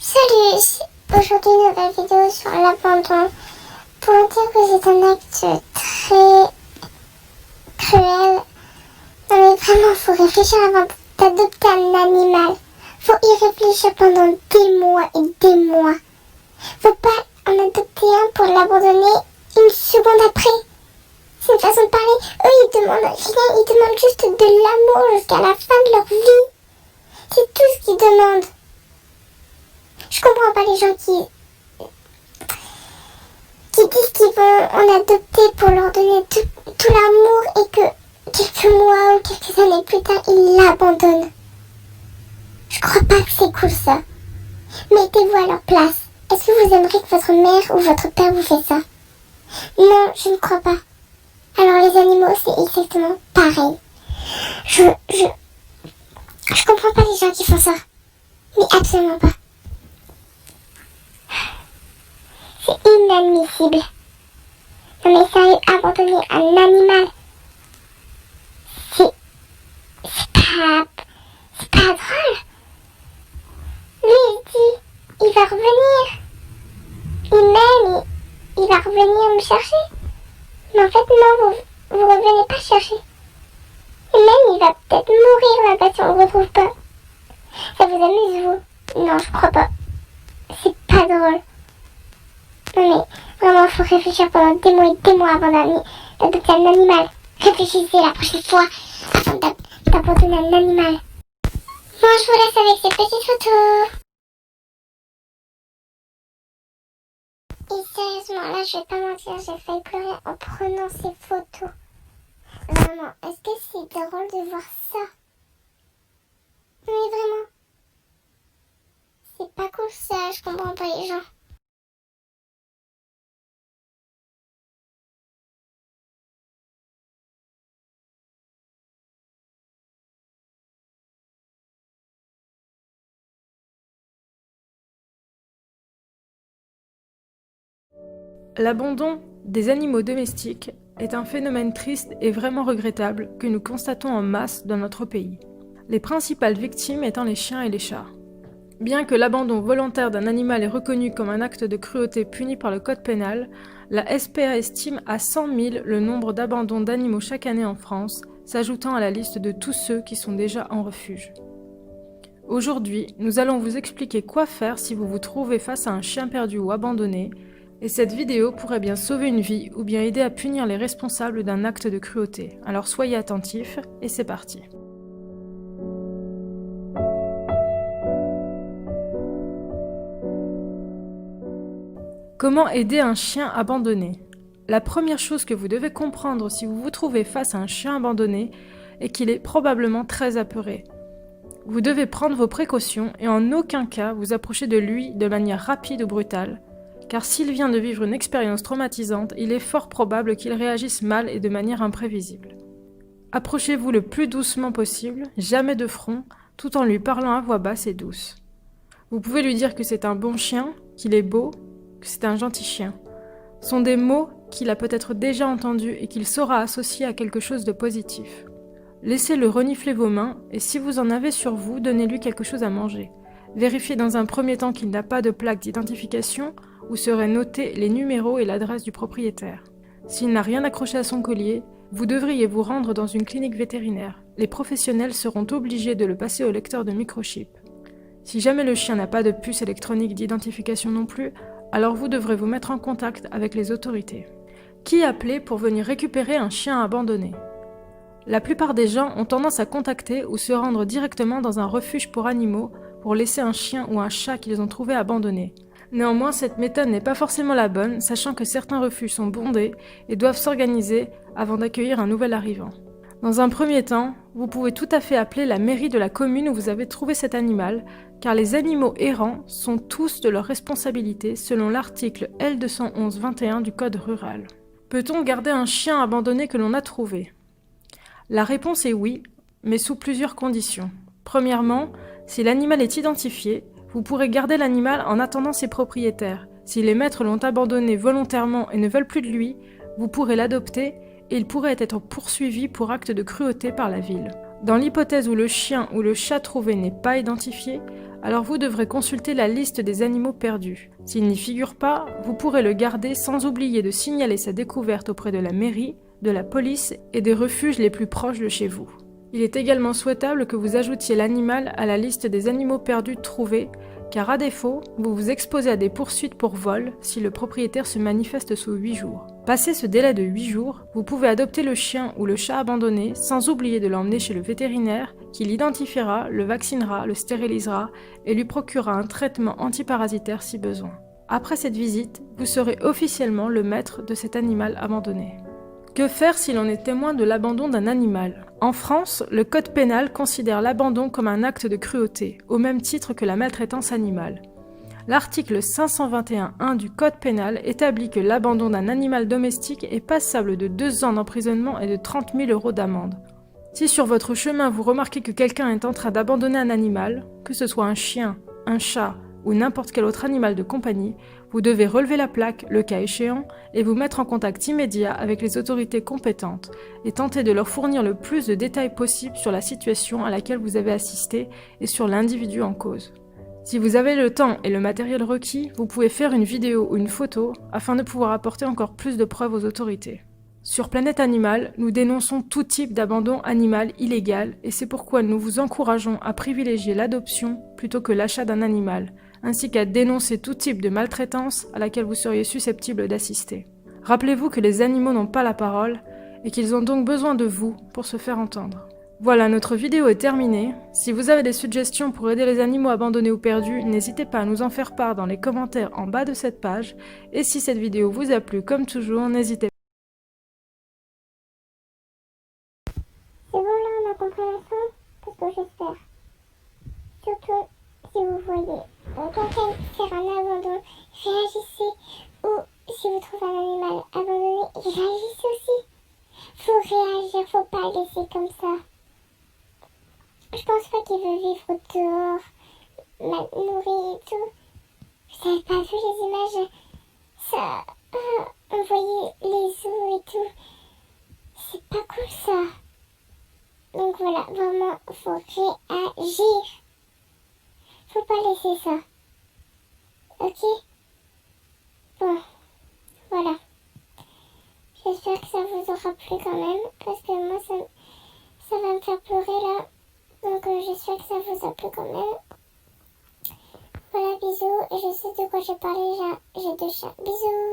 Salut, aujourd'hui nouvelle vidéo sur l'abandon pour dire que c'est un acte très cruel. Non mais vraiment, faut réfléchir avant d'adopter un animal. Faut y réfléchir pendant des mois et des mois. Faut pas en adopter un pour l'abandonner une seconde après. C'est une façon de parler. Eux ils demandent rien, ils demandent juste de l'amour jusqu'à la fin de leur vie. C'est tout ce qu'ils demandent. Je comprends pas les gens qui disent qu'ils vont en adopter pour leur donner tout l'amour et que quelques mois ou quelques années plus tard, ils l'abandonnent. Je crois pas que c'est cool ça. Mettez-vous à leur place. Est-ce que vous aimeriez que votre mère ou votre père vous fasse ça? Non, je ne crois pas. Alors les animaux, c'est exactement pareil. Je comprends pas les gens qui font ça. Mais absolument pas. C'est inadmissible. Non mais sérieux, abandonner un animal, c'est pas drôle. Lui il dit, il va revenir. Il m'aime, il va revenir me chercher. Mais en fait non, vous revenez pas chercher. Et même il va peut-être mourir là-bas si on le retrouve pas. Ça vous amuse vous? Non, je crois pas. C'est pas drôle. Non mais vraiment, faut réfléchir pendant des mois avant d'adopter un animal. Réfléchissez la prochaine fois avant d'abandonner un animal. Bon, je vous laisse avec ces petites photos. Et sérieusement, là, je vais pas mentir, j'ai failli pleurer en prenant ces photos. Vraiment, est-ce que c'est drôle de voir ça? Mais vraiment, c'est pas cool ça, je comprends pas les gens. L'abandon des animaux domestiques est un phénomène triste et vraiment regrettable que nous constatons en masse dans notre pays, les principales victimes étant les chiens et les chats. Bien que l'abandon volontaire d'un animal est reconnu comme un acte de cruauté puni par le code pénal, la SPA estime à 100 000 le nombre d'abandons d'animaux chaque année en France, s'ajoutant à la liste de tous ceux qui sont déjà en refuge. Aujourd'hui, nous allons vous expliquer quoi faire si vous vous trouvez face à un chien perdu ou abandonné, et cette vidéo pourrait bien sauver une vie ou bien aider à punir les responsables d'un acte de cruauté. Alors soyez attentifs et c'est parti. Comment aider un chien abandonné? La première chose que vous devez comprendre si vous vous trouvez face à un chien abandonné est qu'il est probablement très apeuré. Vous devez prendre vos précautions et en aucun cas vous approcher de lui de manière rapide ou brutale, car s'il vient de vivre une expérience traumatisante, il est fort probable qu'il réagisse mal et de manière imprévisible. Approchez-vous le plus doucement possible, jamais de front, tout en lui parlant à voix basse et douce. Vous pouvez lui dire que c'est un bon chien, qu'il est beau, que c'est un gentil chien. Ce sont des mots qu'il a peut-être déjà entendus et qu'il saura associer à quelque chose de positif. Laissez-le renifler vos mains et si vous en avez sur vous, donnez-lui quelque chose à manger. Vérifiez dans un premier temps qu'il n'a pas de plaque d'identification où seraient notés les numéros et l'adresse du propriétaire. S'il n'a rien accroché à son collier, vous devriez vous rendre dans une clinique vétérinaire. Les professionnels seront obligés de le passer au lecteur de microchip. Si jamais le chien n'a pas de puce électronique d'identification non plus, alors vous devrez vous mettre en contact avec les autorités. Qui appeler pour venir récupérer un chien abandonné? La plupart des gens ont tendance à contacter ou se rendre directement dans un refuge pour animaux pour laisser un chien ou un chat qu'ils ont trouvé abandonné. Néanmoins, cette méthode n'est pas forcément la bonne, sachant que certains refuges sont bondés et doivent s'organiser avant d'accueillir un nouvel arrivant. Dans un premier temps, vous pouvez tout à fait appeler la mairie de la commune où vous avez trouvé cet animal, car les animaux errants sont tous de leur responsabilité selon l'article L211-21 du Code rural. Peut-on garder un chien abandonné que l'on a trouvé? La réponse est oui, mais sous plusieurs conditions. Premièrement, si l'animal est identifié, vous pourrez garder l'animal en attendant ses propriétaires. Si les maîtres l'ont abandonné volontairement et ne veulent plus de lui, vous pourrez l'adopter et il pourrait être poursuivi pour acte de cruauté par la ville. Dans l'hypothèse où le chien ou le chat trouvé n'est pas identifié, alors vous devrez consulter la liste des animaux perdus. S'il n'y figure pas, vous pourrez le garder sans oublier de signaler sa découverte auprès de la mairie, de la police et des refuges les plus proches de chez vous. Il est également souhaitable que vous ajoutiez l'animal à la liste des animaux perdus trouvés, car à défaut, vous vous exposez à des poursuites pour vol si le propriétaire se manifeste sous 8 jours. Passé ce délai de 8 jours, vous pouvez adopter le chien ou le chat abandonné sans oublier de l'emmener chez le vétérinaire qui l'identifiera, le vaccinera, le stérilisera et lui procurera un traitement antiparasitaire si besoin. Après cette visite, vous serez officiellement le maître de cet animal abandonné. Que faire si l'on est témoin de l'abandon d'un animal ? En France, le code pénal considère l'abandon comme un acte de cruauté, au même titre que la maltraitance animale. L'article 521-1 du code pénal établit que l'abandon d'un animal domestique est passible de 2 ans d'emprisonnement et de 30 000 € d'amende. Si sur votre chemin vous remarquez que quelqu'un est en train d'abandonner un animal, que ce soit un chien, un chat ou n'importe quel autre animal de compagnie, vous devez relever la plaque, le cas échéant, et vous mettre en contact immédiat avec les autorités compétentes et tenter de leur fournir le plus de détails possible sur la situation à laquelle vous avez assisté et sur l'individu en cause. Si vous avez le temps et le matériel requis, vous pouvez faire une vidéo ou une photo afin de pouvoir apporter encore plus de preuves aux autorités. Sur Planète Animal, nous dénonçons tout type d'abandon animal illégal et c'est pourquoi nous vous encourageons à privilégier l'adoption plutôt que l'achat d'un animal, ainsi qu'à dénoncer tout type de maltraitance à laquelle vous seriez susceptible d'assister. Rappelez-vous que les animaux n'ont pas la parole et qu'ils ont donc besoin de vous pour se faire entendre. Voilà, notre vidéo est terminée. Si vous avez des suggestions pour aider les animaux abandonnés ou perdus, n'hésitez pas à nous en faire part dans les commentaires en bas de cette page. Et si cette vidéo vous a plu, comme toujours, n'hésitez pas. C'est bon là, on a compris la leçon? Parce que j'espère. Surtout si vous voyez quelqu'un faire un abandon, réagissez. Ou si vous trouvez un animal abandonné, réagissez aussi. Faut réagir, faut pas le laisser comme ça. Je pense pas qu'il veut vivre dehors, mal nourri et tout. Vous avez pas vu les images? Ça, on voyait les os et tout. C'est pas cool ça. Donc voilà, vraiment, faut réagir. Faut pas laisser ça. Ok? Bon, voilà. J'espère que ça vous aura plu quand même, parce que moi, ça va me faire pleurer là. Donc j'espère que ça vous a plu quand même. Voilà, bisous. Et je sais de quoi j'ai parlé, j'ai 2 chats. Bisous.